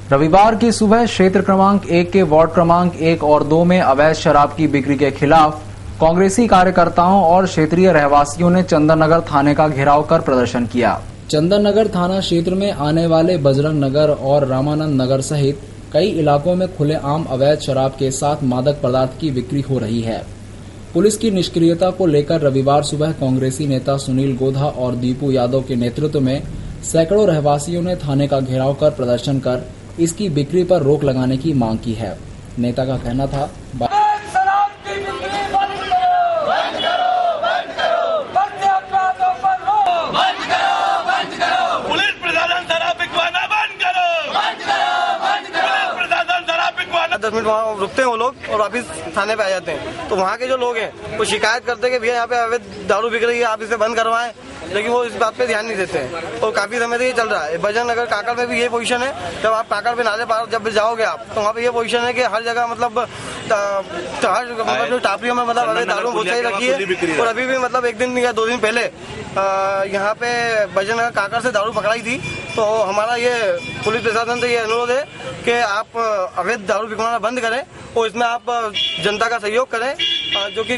रविवार की सुबह क्षेत्र क्रमांक 1 के वार्ड क्रमांक 1 और 2 में अवैध शराब की बिक्री के खिलाफ कांग्रेसी कार्यकर्ताओं और क्षेत्रीय रहवासियों ने चंदन नगर थाने का घेराव कर प्रदर्शन किया। चंदन नगर थाना क्षेत्र में आने वाले बजरंग नगर और रामानंद नगर सहित कई इलाकों में खुलेआम अवैध शराब के साथ मादक पदार्थ की बिक्री हो रही है। पुलिस की निष्क्रियता को लेकर रविवार सुबह कांग्रेसी नेता सुनील गोधा और दीपू यादव के नेतृत्व में सैकड़ों रहवासियों ने थाने का घेराव कर प्रदर्शन कर इसकी बिक्री पर रोक लगाने की मांग की है। नेता का कहना था, दस मिनट वहाँ रुकते हैं वो लोग और वापिस थाने पे आ जाते हैं। तो वहाँ के जो लोग हैं वो शिकायत करते हैं कि भैया यहाँ पे अवैध दारू बिक रही है, आप इसे बंद करवाएं, लेकिन वो इस बात पे ध्यान नहीं देते हैं। और काफी समय से ये चल रहा है। बजरंग नगर काकड़ में भी ये पोजीशन है। जब आप काकड़ पे नाले पार जब जाओगे आप तो वहाँ पे ये पोजीशन है कि हर जगह मतलब टापरियों में मतलब अवैध दारू बहुत सही रखी है। और अभी भी मतलब एक दिन या 2 दिन पहले यहाँ पे बजरंग नगर काकड़ से दारू पकड़ाई थी। तो हमारा ये पुलिस प्रशासन से ये अनुरोध है कि आप अवैध दारू बिकवाना बंद करें और इसमें आप जनता का सहयोग करें, जो कि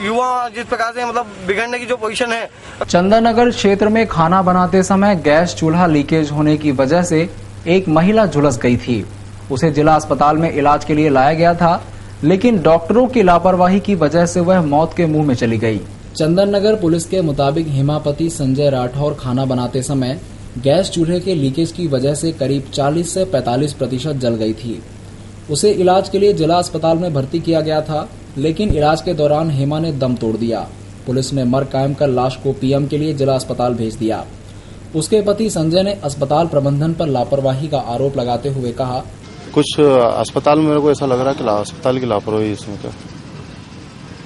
युवा जिस प्रकार से मतलब बिगड़ने की जो पोजीशन है। चंदन नगर क्षेत्र में खाना बनाते समय गैस चूल्हा लीकेज होने की वजह से एक महिला झुलस गई थी। उसे जिला अस्पताल में इलाज के लिए लाया गया था, लेकिन डॉक्टरों की लापरवाही की वजह से वह मौत के मुंह में चली गई। चंदन नगर पुलिस के मुताबिक हेमापति संजय राठौर खाना बनाते समय गैस चूल्हे के लीकेज की वजह से करीब 40 से 45% जल गई थी। उसे इलाज के लिए जिला अस्पताल में भर्ती किया गया था, लेकिन इलाज के दौरान हेमा ने दम तोड़ दिया। पुलिस ने मर कायम कर लाश को पीएम के लिए जिला अस्पताल भेज दिया। उसके पति संजय ने अस्पताल प्रबंधन पर लापरवाही का आरोप लगाते हुए कहा, कुछ अस्पताल में मेरे को ऐसा लग रहा है कि अस्पताल की लापरवाही इसमें क्या,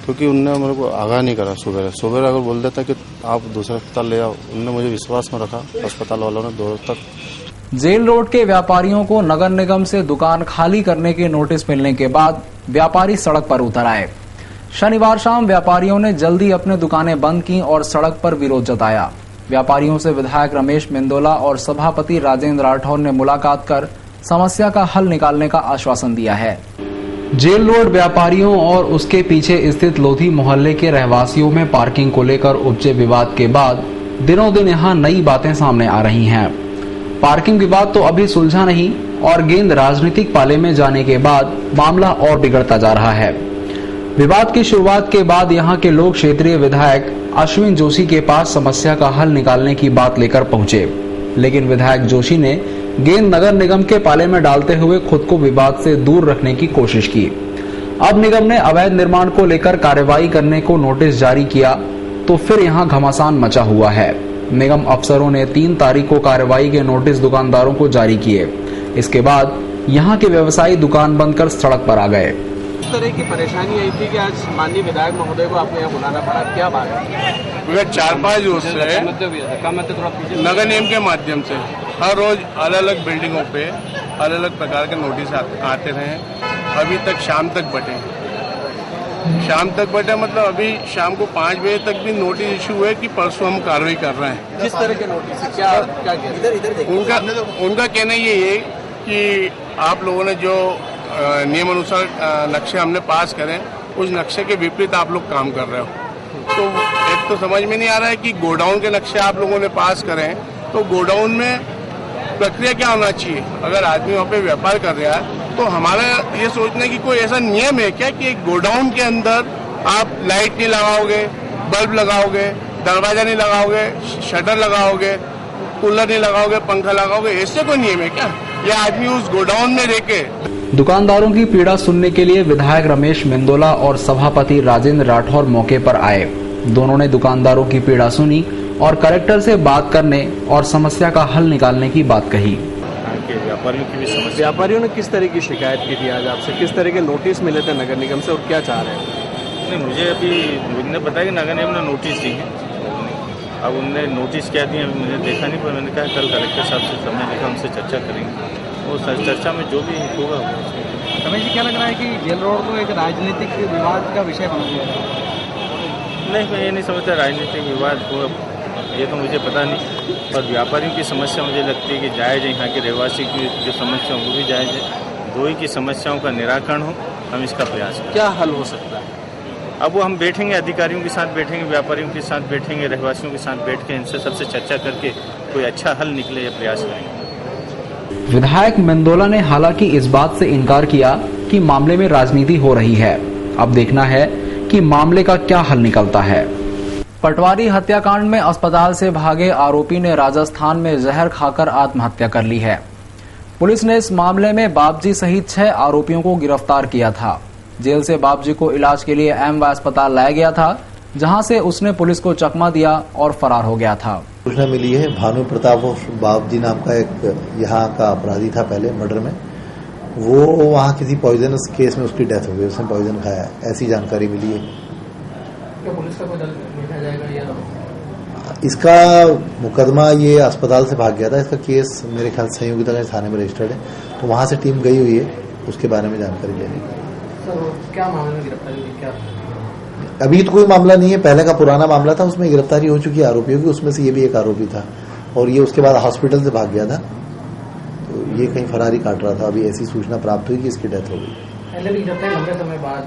क्योंकि उनने मेरे को आगाह नहीं करा। सुबह अगर बोल देता कि आप दूसरे अस्पताल ले आओ, उनने मुझे विश्वास में रखा। अस्पताल वालों ने 2 तक। जेल रोड के व्यापारियों को नगर निगम से दुकान खाली करने के नोटिस मिलने के बाद व्यापारी सड़क पर उतर आए। शनिवार शाम व्यापारियों ने जल्दी अपने दुकानें बंद की और सड़क पर विरोध जताया। व्यापारियों से विधायक रमेश मेंदोला और सभापति राजेंद्र राठौर ने मुलाकात कर समस्या का हल निकालने का आश्वासन दिया है। जेल रोड व्यापारियों और उसके पीछे स्थित लोधी मोहल्ले के रहवासियों में पार्किंग को लेकर उपजे विवाद के बाद दिनों दिन यहां नई बातें सामने आ रही हैं। पार्किंग विवाद तो अभी सुलझा नहीं और गेंद राजनीतिक पाले में जाने के बाद मामला और बिगड़ता जा रहा है। विवाद की शुरुआत के बाद यहां के लोग क्षेत्रीय विधायक अश्विन जोशी के पास समस्या का हल निकालने की बात लेकर पहुंचे, लेकिन विधायक जोशी ने गेंद नगर निगम के पाले में डालते हुए खुद को विवाद से दूर रखने की कोशिश की। अब निगम ने अवैध निर्माण को लेकर कार्रवाई करने को नोटिस जारी किया तो फिर यहां घमासान मचा हुआ है। निगम अफसरों ने 3 तारीख को कार्रवाई के नोटिस दुकानदारों को जारी किए। इसके बाद यहां के व्यवसायी दुकान बंद कर सड़क पर आ गए। इस तरह की परेशानी आई थी कि आज माननीय विधायक महोदय को आपको यहाँ बुलाना पड़ा, क्या बात है? 4-5 रोज से नगर निगम के माध्यम से हर रोज अलग अलग बिल्डिंगों पे अलग अलग प्रकार के नोटिस आते रहे। अभी तक शाम तक बटे मतलब अभी शाम को 5 बजे तक भी नोटिस इशू हुए कि परसों हम कार्रवाई कर रहे हैं। किस तरह के नोटिस? क्या उनका कहना ये है कि आप लोगों ने जो नियम अनुसार नक्शे हमने पास करे, उस नक्शे के विपरीत आप लोग काम कर रहे हो। तो एक तो समझ में नहीं आ रहा है कि गोडाउन के नक्शे आप लोगों ने पास करें तो गोडाउन में प्रक्रिया क्या होना चाहिए। अगर आदमी वहाँ पे व्यापार कर रहा है तो हमारा ये सोचना है कि कोई ऐसा नियम है क्या कि एक गोडाउन के अंदर आप लाइट नहीं लगाओगे, बल्ब लगाओगे, दरवाजा नहीं लगाओगे, शटर लगाओगे, कूलर नहीं लगाओगे, पंखा लगाओगे, ऐसे कोई नियम है क्या? ये आदमी उस गोडाउन में रह के दुकानदारों की पीड़ा सुनने के लिए विधायक रमेश मेंदोला और सभापति राजेंद्र राठौर मौके पर आए। दोनों ने दुकानदारों की पीड़ा सुनी और कलेक्टर से बात करने और समस्या का हल निकालने की बात कही। व्यापारियों की भी समस्या, व्यापारियों ने किस तरह की शिकायत की थी आज आपसे? किस तरह के नोटिस मिले थे नगर निगम से और क्या चाह रहे हैं? नहीं, मुझे अभी उन्होंने बताया कि नगर निगम ने नोटिस दी है। अब उनने नोटिस क्या दिए मुझे देखा नहीं, पर मैंने कहा कल कलेक्टर साहब से समय लेकर हमसे चर्चा करेंगे। वो चर्चा में जो भी होगा। रमेश जी, क्या लग रहा है कि जेल रोड को एक राजनीतिक विवाद का विषय बना दिया है? नहीं, मैं ये नहीं समझता राजनीतिक विवाद हो। ये तो मुझे पता नहीं। पर व्यापारियों की समस्या मुझे लगती है कि जायज़ है, यहाँ के रहवासी की जो समस्या वो भी जायज़ है। दो ही की समस्याओं का निराकरण हो, हम इसका प्रयास करें। क्या हल हो सकता है? अब वो हम बैठेंगे, अधिकारियों के साथ बैठेंगे, व्यापारियों के साथ बैठेंगे, रहवासियों के साथ बैठ के इनसे सबसे चर्चा करके कोई अच्छा हल निकले ये प्रयास करेंगे। विधायक मेंदोला ने हालांकि इस बात से इनकार किया कि मामले में राजनीति हो रही है। अब देखना है कि मामले का क्या हल निकलता है। पटवारी हत्याकांड में अस्पताल से भागे आरोपी ने राजस्थान में जहर खाकर आत्महत्या कर ली है। पुलिस ने इस मामले में बापजी सहित 6 आरोपियों को गिरफ्तार किया था। जेल से बापजी को इलाज के लिए एमवाय अस्पताल लाया गया था, जहां से उसने पुलिस को चकमा दिया और फरार हो गया था। सूचना मिली है भानु प्रताप बापजी नाम का एक यहाँ का अपराधी था पहले मर्डर में, वो वहाँ किसी पॉइजनस केस में उसकी डेथ हो गई, उसने पॉइजन खाया, ऐसी जानकारी मिली है। क्या पुलिस का कोई दल भेजा जाएगा या इसका मुकदमा ये अस्पताल से भाग गया था, इसका केस मेरे ख्याल से संयोगिता थाने में रजिस्टर्ड है, तो वहाँ से टीम गई हुई है उसके बारे में जानकारी लेने। क्या मामले में गिरफ्तारी हुई? क्या अभी तो कोई मामला नहीं है, पहले का पुराना मामला था, उसमें गिरफ्तारी हो चुकी है आरोपियों की, उसमें से ये भी एक आरोपी था और ये उसके बाद हॉस्पिटल से भाग गया था, तो ये कहीं फरारी काट रहा था। अभी ऐसी सूचना प्राप्त हुई कि इसकी डेथ हो गई। पहले भी गिरफ्तारी लंबे समय बाद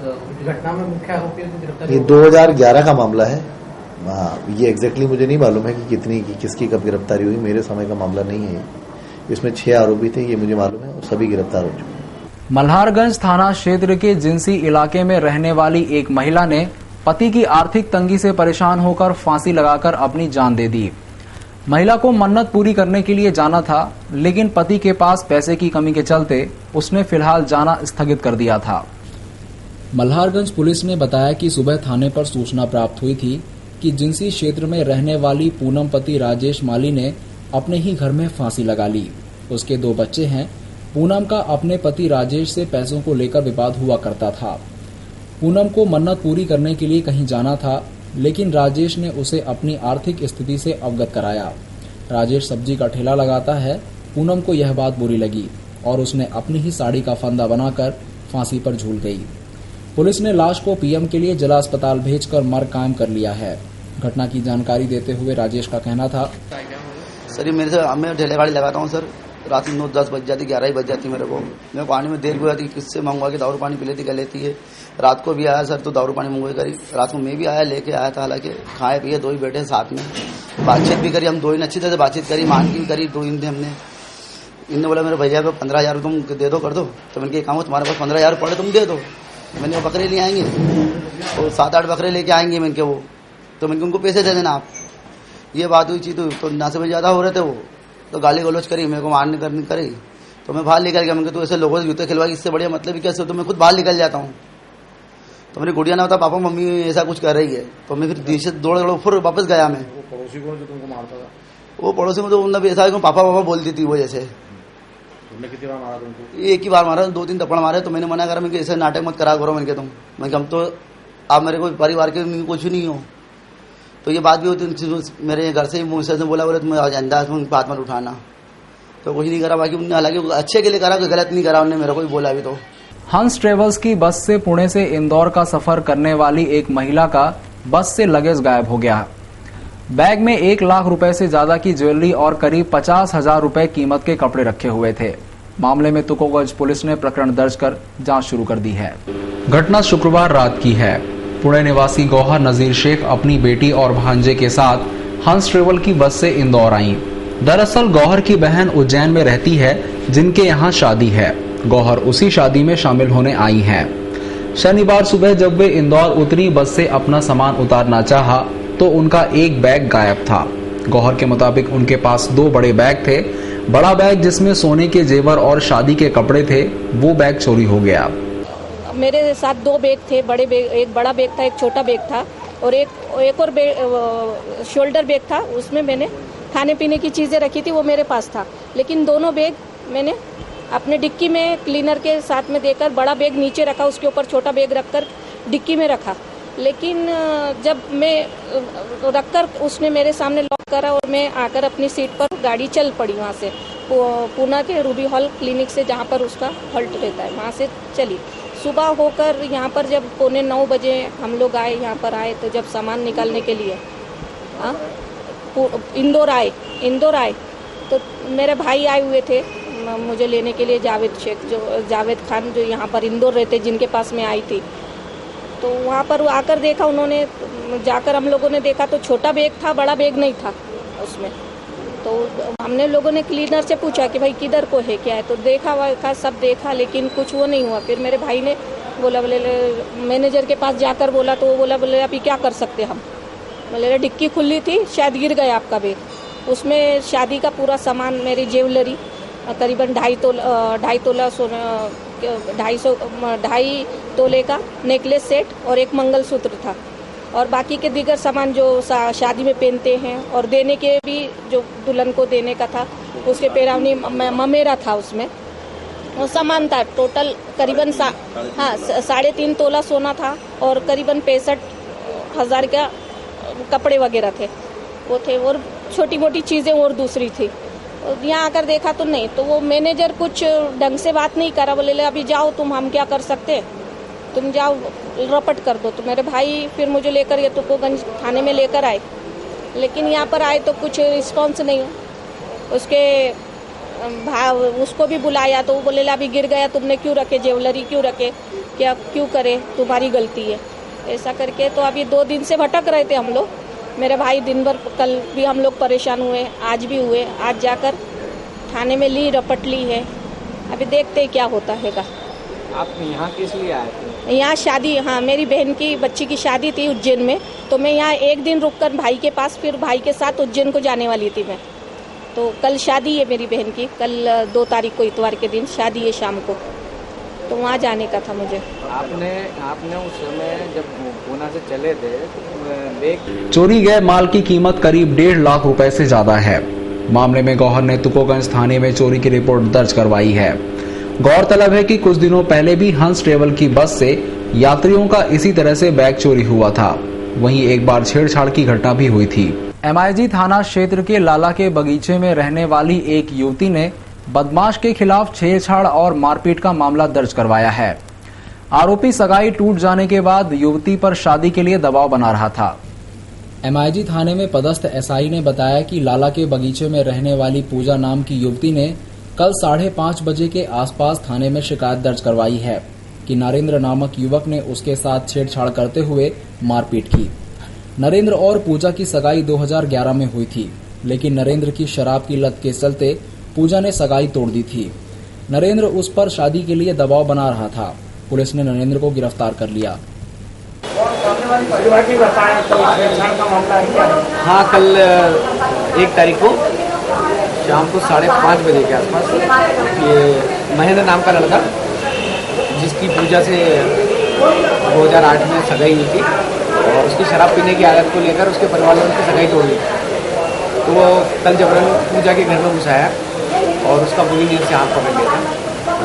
घटना में मुख्य आरोपियों की गिरफ्तारी, ये 2011 का मामला है। हाँ, ये एग्जैक्टली मुझे नहीं मालूम है कि किसकी कब गिरफ्तारी हुई, मेरे समय का मामला नहीं है। इसमें 6 आरोपी थे, ये मुझे मालूम है, और सभी गिरफ्तार हो चुके हैं। मल्हारगंज थाना क्षेत्र के जिंसी इलाके में रहने वाली एक महिला ने पति की आर्थिक तंगी से परेशान होकर फांसी लगाकर अपनी जान दे दी। महिला को मन्नत पूरी करने के लिए जाना था, लेकिन पति के पास पैसे की कमी के चलते उसने फिलहाल जाना स्थगित कर दिया था। मल्हारगंज पुलिस ने बताया कि सुबह थाने पर सूचना प्राप्त हुई थी कि जिंसी क्षेत्र में रहने वाली पूनम पति राजेश माली ने अपने ही घर में फांसी लगा ली। उसके 2 बच्चे हैं। पूनम का अपने पति राजेश से पैसों को लेकर विवाद हुआ करता था। पूनम को मन्नत पूरी करने के लिए कहीं जाना था, लेकिन राजेश ने उसे अपनी आर्थिक स्थिति से अवगत कराया। राजेश सब्जी का ठेला लगाता है। पूनम को यह बात बुरी लगी और उसने अपनी ही साड़ी का फंदा बनाकर फांसी पर झूल गई। पुलिस ने लाश को पीएम के लिए जिला अस्पताल भेजकर मर्ग कायम कर लिया है। घटना की जानकारी देते हुए राजेश का कहना था, सर मेरे से मैं ठेले गाड़ी लगाता हूँ सर, रात में 9-10 बज जाती, 11 ही बज जाती मेरे को आने में देर हो जाती, किससे मंगवा के दारू पानी पी लेती क्या लेती है। रात को भी आया सर तो दारू पानी मंगवाई करी, रात को मैं भी आया लेके आया था, हालांकि खाए पिए 2 ही बैठे साथ में, बातचीत भी करी, हम 2 ही अच्छी तरह से बातचीत करी, मान की करी 2 दिन हमने। इनने बोला मेरे भैया को 15,000 तुम दे दो कर दो, तो मैंने कहा तुम्हारे पास 15,000 पड़े तुम दे दो। मैंने वो बकरे ले आएंगे और 7-8 बकरे लेके आएंगे, मैंने के वो तो मैंने उनको पैसे दे देना आप। ये बात हुई चीज तो ना से ज्यादा हो रहे थे वो, तो गाली गलौज करी, मेरे को मारने करनी करी, तो मैं बाहर निकल गया। मैंने तो ऐसे लोगों से जूते खिलवाई, इससे बढ़िया मतलब ही कैसे, तो मैं खुद बाहर निकल जाता हूँ। तो मेरी गुड़िया ने बता पापा मम्मी ऐसा कुछ कर रही है, तो मैं फिर धीरे से दौड़ फिर वापस गया। मैं वो पड़ोसी को जो तुमको मारता था, वो पड़ोसी में तो मतलब ऐसा है पापा पापा बोलती थी वो, जैसे कितनी बार मारा तुमको? 1 ही बार मारा, 2-3 थप्पड़ मारे, तो मैंने मना करा, मैं ऐसे नाटक मत करा करो, मैंने तुम मैं हम तो आप मेरे को परिवार के कुछ नहीं हो। तो ये बात भी होती, मेरे घर से मुझसे बोला तुम अंदाज बात मत उठाना, तो कुछ नहीं करा। बाकी उन्होंने हालांकि अच्छे के लिए करा, कोई गलत नहीं करा, उन्होंने मेरे को भी बोला अभी। तो हंस ट्रेवल्स की बस से पुणे से इंदौर का सफर करने वाली एक महिला का बस से लगेज गायब हो गया। बैग में 1 लाख रुपए से ज्यादा की ज्वेलरी और करीब 50,000 रुपए कीमत के कपड़े रखे हुए थे। मामले में तुकोगंज पुलिस ने प्रकरण दर्ज कर जांच शुरू कर दी है। घटना शुक्रवार रात की है। पुणे निवासी गौहर नजीर शेख अपनी बेटी और भांजे के साथ हंस ट्रेवल की बस से इंदौर आईं। दरअसल गौहर की बहन उज्जैन में रहती है, जिनके यहाँ शादी है। गौहर उसी शादी में शामिल होने आई हैं। शनिवार सुबह जब वे इंदौर उतरी, बस से अपना सामान उतारना चाहा तो उनका एक बैग गायब था। गौहर के मुताबिक उनके पास 2 बड़े बैग थे। बड़ा बैग जिसमें सोने के जेवर और शादी के कपड़े थे, वो बैग चोरी हो गया। मेरे साथ 2 बैग थे, बड़े बैग, एक बड़ा बैग था, एक छोटा बैग था, और एक और शोल्डर बैग था। उसमें मैंने खाने पीने की चीज़ें रखी थी, वो मेरे पास था। लेकिन दोनों बैग मैंने अपने डिक्की में क्लीनर के साथ में देकर बड़ा बैग नीचे रखा, उसके ऊपर छोटा बैग रखकर डिक्की में रखा। लेकिन जब मैं रखकर उसने मेरे सामने लॉक करा और मैं आकर अपनी सीट पर गाड़ी चल पड़ी, वहाँ से पूना के रूबी हॉल क्लिनिक से, जहाँ पर उसका हॉल्ट रहता है, वहाँ से चली। सुबह होकर यहाँ पर जब 8:45 बजे हम लोग आए, यहाँ पर आए, तो जब सामान निकालने के लिए इंदौर आए तो मेरे भाई आए हुए थे मुझे लेने के लिए, जावेद खान जो यहाँ पर इंदौर रहते, जिनके पास मैं आई थी। तो वहाँ पर आकर देखा उन्होंने, जाकर हम लोगों ने देखा तो छोटा बैग था, बड़ा बैग नहीं था उसमें। तो हमने लोगों ने क्लीनर से पूछा कि भाई किधर को है, क्या है, तो देखा सब देखा, लेकिन कुछ वो नहीं हुआ। फिर मेरे भाई ने बोला, बोले मैनेजर के पास जाकर बोला तो वो बोले अभी क्या कर सकते हम। बोले डिक्की खुली थी, शायद गिर गया आपका बैग। उसमें शादी का पूरा सामान, मेरी ज्वेलरी करीबन 2.5 तोला सोना, 2.5 तोले का नेकलेस सेट और एक मंगलसूत्र था, और बाकी के दीगर सामान जो शादी में पहनते हैं और देने के भी, जो दुल्हन को देने का था, उसके पेरावनी ममेरा था, उसमें वो सामान था। टोटल करीबन 3.5 तोला सोना था और करीबन 65,000 का कपड़े वगैरह थे, वो थे, और छोटी मोटी चीज़ें और दूसरी थी। यहाँ आकर देखा तो नहीं, तो वो मैनेजर कुछ ढंग से बात नहीं करा। बोले अभी जाओ तुम, हम क्या कर सकते, तुम जाओ रपट कर दो। तो मेरे भाई फिर मुझे लेकर ये तुकोगंज थाने में लेकर आए, लेकिन यहाँ पर आए तो कुछ रिस्पॉन्स नहीं। उसको भी बुलाया तो वो बोले अभी गिर गया, तुमने क्यों रखे, ज्वेलरी क्यों रखे, क्या क्यों करे, तुम्हारी गलती है, ऐसा करके। तो अभी 2 दिन से भटक रहे थे हम लोग, मेरे भाई दिन भर, कल भी हम लोग परेशान हुए, आज भी हुए। आज जाकर थाने में रपट ली है, अभी देखते क्या होता हैगा। आप यहाँ किस लिए आए थे? यहाँ शादी, हाँ, मेरी बहन की बच्ची की शादी थी उज्जैन में, तो मैं यहाँ 1 दिन रुककर भाई के पास, फिर भाई के साथ उज्जैन को जाने वाली थी मैं। तो कल शादी है मेरी बहन की, कल 2 तारीख को इतवार के दिन शादी है शाम को, तो वहाँ जाने का था मुझे। आपने उस समय जब पूना से चले थे तो चोरी गए माल की कीमत करीब 1.5 लाख रुपए से ज्यादा है। मामले में गौहर ने तुकोगंज थाने में चोरी की रिपोर्ट दर्ज करवाई है। गौरतलब है कि कुछ दिनों पहले भी हंस ट्रेवल की बस से यात्रियों का इसी तरह से बैग चोरी हुआ था। वहीं एक बार छेड़छाड़ की घटना भी हुई थी। MIG थाना क्षेत्र के लाला के बगीचे में रहने वाली एक युवती ने बदमाश के खिलाफ छेड़छाड़ और मारपीट का मामला दर्ज करवाया है। आरोपी सगाई टूट जाने के बाद युवती पर शादी के लिए दबाव बना रहा था। MIG थाने में पदस्थ SI ने बताया कि लाला के बगीचे में रहने वाली पूजा नाम की युवती ने कल 5:30 बजे के आसपास थाने में शिकायत दर्ज करवाई है कि नरेंद्र नामक युवक ने उसके साथ छेड़छाड़ करते हुए मारपीट की। नरेंद्र और पूजा की सगाई 2011 में हुई थी, लेकिन नरेंद्र की शराब की लत के चलते पूजा ने सगाई तोड़ दी थी। नरेंद्र उस पर शादी के लिए दबाव बना रहा था। पुलिस ने नरेंद्र को गिरफ्तार कर लिया। हाँ, कल 1 तारीख को शाम को 5:30 बजे के आसपास ये महेंद्र नाम का लड़का, जिसकी पूजा से 2008 में सगाई हुई थी और उसकी शराब पीने की आदत को लेकर उसके परिवार वालों ने उसकी सगाई तोड़ दी। तो वो कल जबरन पूजा के घर में घुसाया और उसका बुरी नींद से हाथ पकड़ लिया था,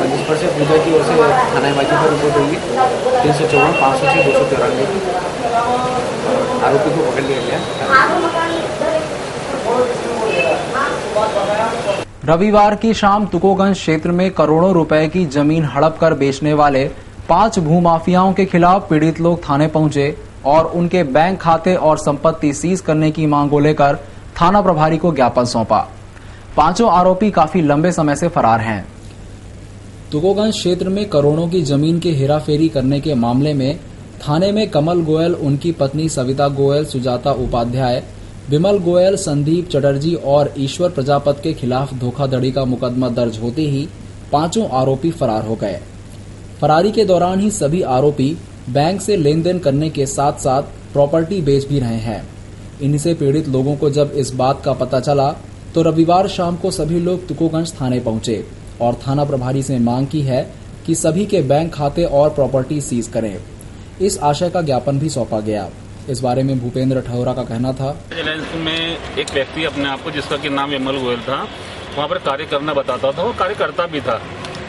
जिस पर से पूजा की ओर से थाना MIG पर रिपोर्ट हुई 354, 506, 293 की। आरोपी को पकड़ लिया गया। रविवार की शाम तुकोगंज क्षेत्र में करोड़ों रुपए की जमीन हड़प कर बेचने वाले 5 भूमाफियाओं के खिलाफ पीड़ित लोग थाने पहुंचे और उनके बैंक खाते और संपत्ति सीज करने की मांग को लेकर थाना प्रभारी को ज्ञापन सौंपा। 5 आरोपी काफी लंबे समय से फरार हैं। तुकोगंज क्षेत्र में करोड़ों की जमीन की हेराफेरी करने के मामले में थाने में कमल गोयल, उनकी पत्नी सविता गोयल, सुजाता उपाध्याय, विमल गोयल, संदीप चटर्जी और ईश्वर प्रजापत के खिलाफ धोखाधड़ी का मुकदमा दर्ज होते ही 5 आरोपी फरार हो गए। फरारी के दौरान ही सभी आरोपी बैंक से लेन देन करने के साथ साथ प्रॉपर्टी बेच भी रहे हैं। इनसे पीड़ित लोगों को जब इस बात का पता चला तो रविवार शाम को सभी लोग तुकोगंज थाने पहुंचे और थाना प्रभारी से मांग की है कि सभी के बैंक खाते और प्रॉपर्टी सीज करें। इस आशय का ज्ञापन भी सौंपा गया। इस बारे में भूपेंद्र ठौरा का कहना था, रिलायंस में एक व्यक्ति अपने आप को, जिसका कि नाम विमल गोयल था, वहाँ पर कार्य करना बताता था, वो कार्य करता भी था।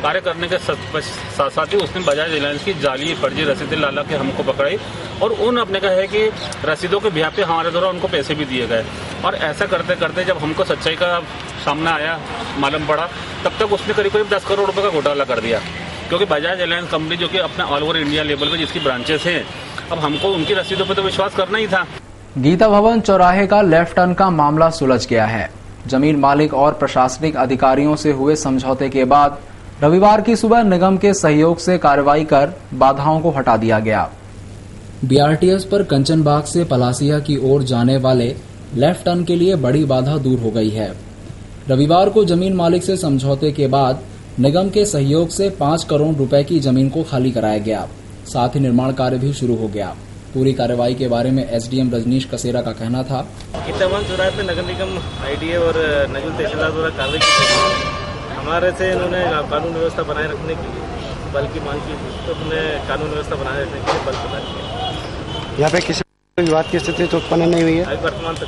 कार्य करने के साथ साथ ही उसने बजाज रिलायंस की जाली फर्जी रसीदें लाला के हमको पकड़ाई और उन अपने का है कि रसीदों के बिहार पे हमारे द्वारा उनको पैसे भी दिए गए। और ऐसा करते करते जब हमको सच्चाई का सामना आया, मालूम पड़ा, तब तक उसने करीब 10 करोड़ रुपए का घोटाला कर दिया। क्योंकि बजाज रिलायंस कंपनी जो कि अपने ऑल ओवर इंडिया लेवल पे जिसकी ब्रांचेस हैं, अब हमको उनकी रसीदों पर तो विश्वास करना ही था। गीता भवन चौराहे का लेफ्ट टर्न का मामला सुलझ गया है। जमीन मालिक और प्रशासनिक अधिकारियों से हुए समझौते के बाद रविवार की सुबह निगम के सहयोग से कार्रवाई कर बाधाओं को हटा दिया गया। बीआरटीएस पर कंचनबाग से पलासिया की ओर जाने वाले लेफ्ट टर्न के लिए बड़ी बाधा दूर हो गई है। रविवार को जमीन मालिक से समझौते के बाद निगम के सहयोग से 5 करोड़ रुपए की जमीन को खाली कराया गया। साथ ही निर्माण कार्य भी शुरू हो गया। पूरी कार्रवाई के बारे में एसडीएम रजनीश कसेरा का कहना था, गीता भवन चौराहे पे नगर निगम आईडीए और नजूल तहसीलदार द्वारा कार्रवाई की गई। हमारे से इन्होंने कानून व्यवस्था बनाए रखने के लिए बल की मांग की, तो हमने कानून व्यवस्था बनाए रखने के लिए बल प्रदान किया। यहाँ पे किसी विवाद की स्थिति तो उत्पन्न नहीं हुई है अभी वर्तमान तक